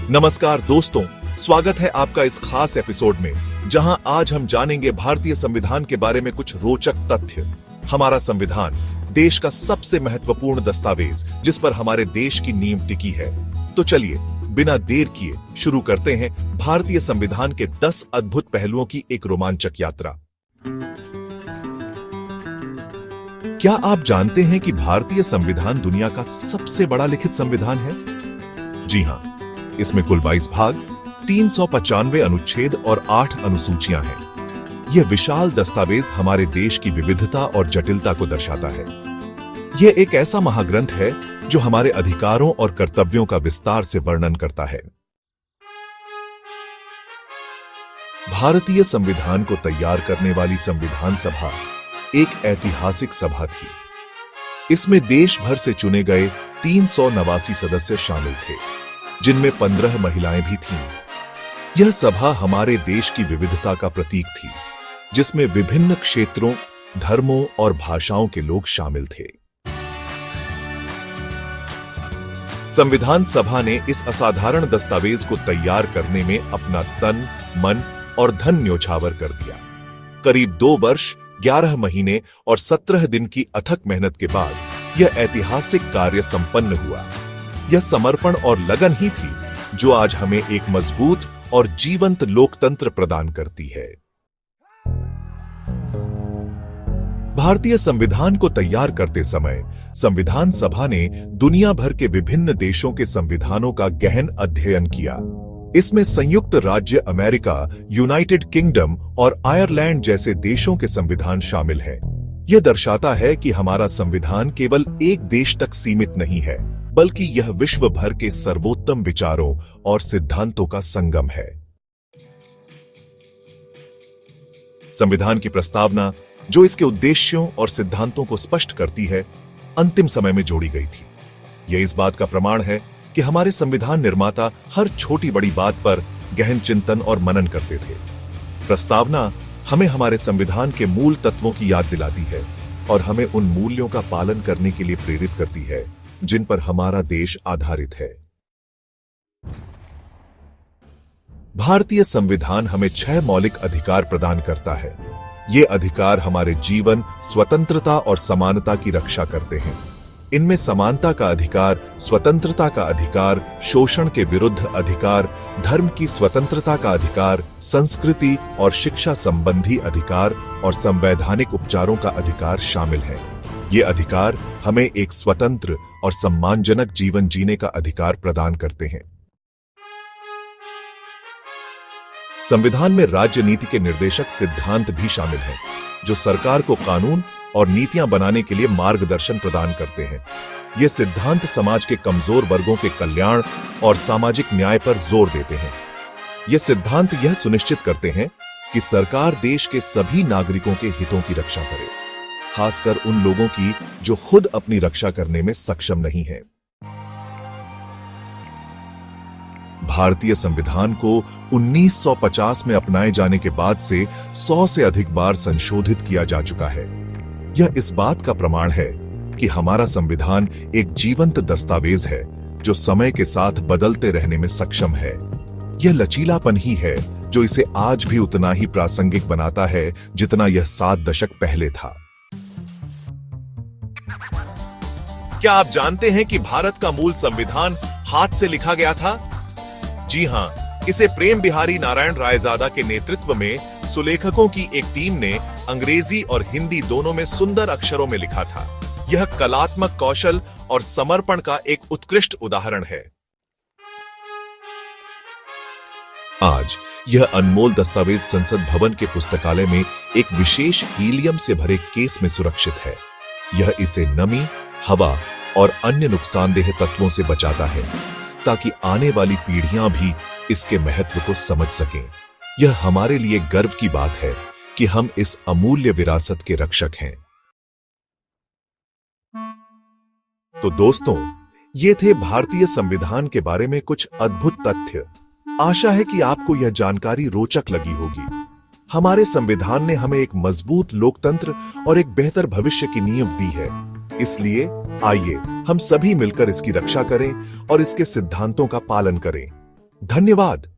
नमस्कार दोस्तों, स्वागत है आपका इस खास एपिसोड में, जहां आज हम जानेंगे भारतीय संविधान के बारे में कुछ रोचक तथ्य। हमारा संविधान देश का सबसे महत्वपूर्ण दस्तावेज, जिस पर हमारे देश की नींव टिकी है। तो चलिए बिना देर किए शुरू करते हैं भारतीय संविधान के 10 अद्भुत पहलुओं की एक रोमांचक यात्रा। क्या आप जानते हैं कि भारतीय संविधान दुनिया का सबसे बड़ा लिखित संविधान है? जी हां, इसमें कुल 22 भाग, 395 अनुच्छेद और 8 अनुसूचियां हैं। यह विशाल दस्तावेज हमारे देश की विविधता और जटिलता को दर्शाता है। यह एक ऐसा महाग्रंथ है जो हमारे अधिकारों और कर्तव्यों का विस्तार से वर्णन करता है। भारतीय संविधान को तैयार करने वाली संविधान सभा एक ऐतिहासिक सभा थी। इसमें देश भर से चुने गए 389 सदस्य शामिल थे, जिनमें 15 महिलाएं भी थीं। यह सभा हमारे देश की विविधता का प्रतीक थी, जिसमें विभिन्न क्षेत्रों, धर्मों और भाषाओं के लोग शामिल थे। संविधान सभा ने इस असाधारण दस्तावेज को तैयार करने में अपना तन, मन और धन न्योछावर कर दिया। करीब 2 वर्ष, 11 महीने और 17 दिन की अथक मेहनत के बाद यह ऐतिहासिक कार्य संपन्न हुआ। यह समर्पण और लगन ही थी जो आज हमें एक मजबूत और जीवंत लोकतंत्र प्रदान करती है। भारतीय संविधान को तैयार करते समय संविधान सभा ने दुनिया भर के विभिन्न देशों के संविधानों का गहन अध्ययन किया। इसमें संयुक्त राज्य अमेरिका, यूनाइटेड किंगडम और आयरलैंड जैसे देशों के संविधान शामिल हैं। यह दर्शाता है कि हमारा संविधान केवल एक देश तक सीमित नहीं है, बल्कि यह विश्व भर के सर्वोत्तम विचारों और सिद्धांतों का संगम है। संविधान की प्रस्तावना, जो इसके उद्देश्यों और सिद्धांतों को स्पष्ट करती है, अंतिम समय में जोड़ी गई थी। यह इस बात का प्रमाण है कि हमारे संविधान निर्माता हर छोटी बड़ी बात पर गहन चिंतन और मनन करते थे। प्रस्तावना हमें हमारे संविधान के मूल तत्वों की याद दिलाती है और हमें उन मूल्यों का पालन करने के लिए प्रेरित करती है जिन पर हमारा देश आधारित है। भारतीय संविधान हमें 6 मौलिक अधिकार प्रदान करता है। ये अधिकार हमारे जीवन, स्वतंत्रता और समानता की रक्षा करते हैं। इनमें समानता का अधिकार, स्वतंत्रता का अधिकार, शोषण के विरुद्ध अधिकार, धर्म की स्वतंत्रता का अधिकार, संस्कृति और शिक्षा संबंधी अधिकार और संवैधानिक उपचारों का अधिकार शामिल है। ये अधिकार हमें एक स्वतंत्र और सम्मानजनक जीवन जीने का अधिकार प्रदान करते हैं। संविधान में राज्य नीति के निर्देशक सिद्धांत भी शामिल हैं, जो सरकार को कानून और नीतियां बनाने के लिए मार्गदर्शन प्रदान करते हैं। ये सिद्धांत समाज के कमजोर वर्गों के कल्याण और सामाजिक न्याय पर जोर देते हैं। ये सिद्धांत यह सुनिश्चित करते हैं कि सरकार देश के सभी नागरिकों के हितों की रक्षा करे, खासकर उन लोगों की जो खुद अपनी रक्षा करने में सक्षम नहीं है। भारतीय संविधान को 1950 में अपनाए जाने के बाद से 100 से अधिक बार संशोधित किया जा चुका है। यह इस बात का प्रमाण है कि हमारा संविधान एक जीवंत दस्तावेज है जो समय के साथ बदलते रहने में सक्षम है। यह लचीलापन ही है जो इसे आज भी उतना ही प्रासंगिक बनाता है जितना यह 7 दशक पहले था। क्या आप जानते हैं कि भारत का मूल संविधान हाथ से लिखा गया था? जी हां, इसे प्रेम बिहारी नारायण रायजादा के नेतृत्व में सुलेखकों की एक टीम ने अंग्रेजी और हिंदी दोनों में सुंदर अक्षरों में लिखा था। यह कलात्मक कौशल और समर्पण का एक उत्कृष्ट उदाहरण है। आज यह अनमोल दस्तावेज संसद भवन के पुस्तकालय में एक विशेष हीलियम से भरे केस में सुरक्षित है। यह इसे नमी, हवा और अन्य नुकसानदेह तत्वों से बचाता है, ताकि आने वाली पीढ़ियां भी इसके महत्व को समझ सकें। यह हमारे लिए गर्व की बात है कि हम इस अमूल्य विरासत के रक्षक हैं। तो दोस्तों, ये थे भारतीय संविधान के बारे में कुछ अद्भुत तथ्य। आशा है कि आपको यह जानकारी रोचक लगी होगी। हमारे संविधान ने हमें एक मजबूत लोकतंत्र और एक बेहतर भविष्य की नींव दी है। इसलिए आइए हम सभी मिलकर इसकी रक्षा करें और इसके सिद्धांतों का पालन करें। धन्यवाद।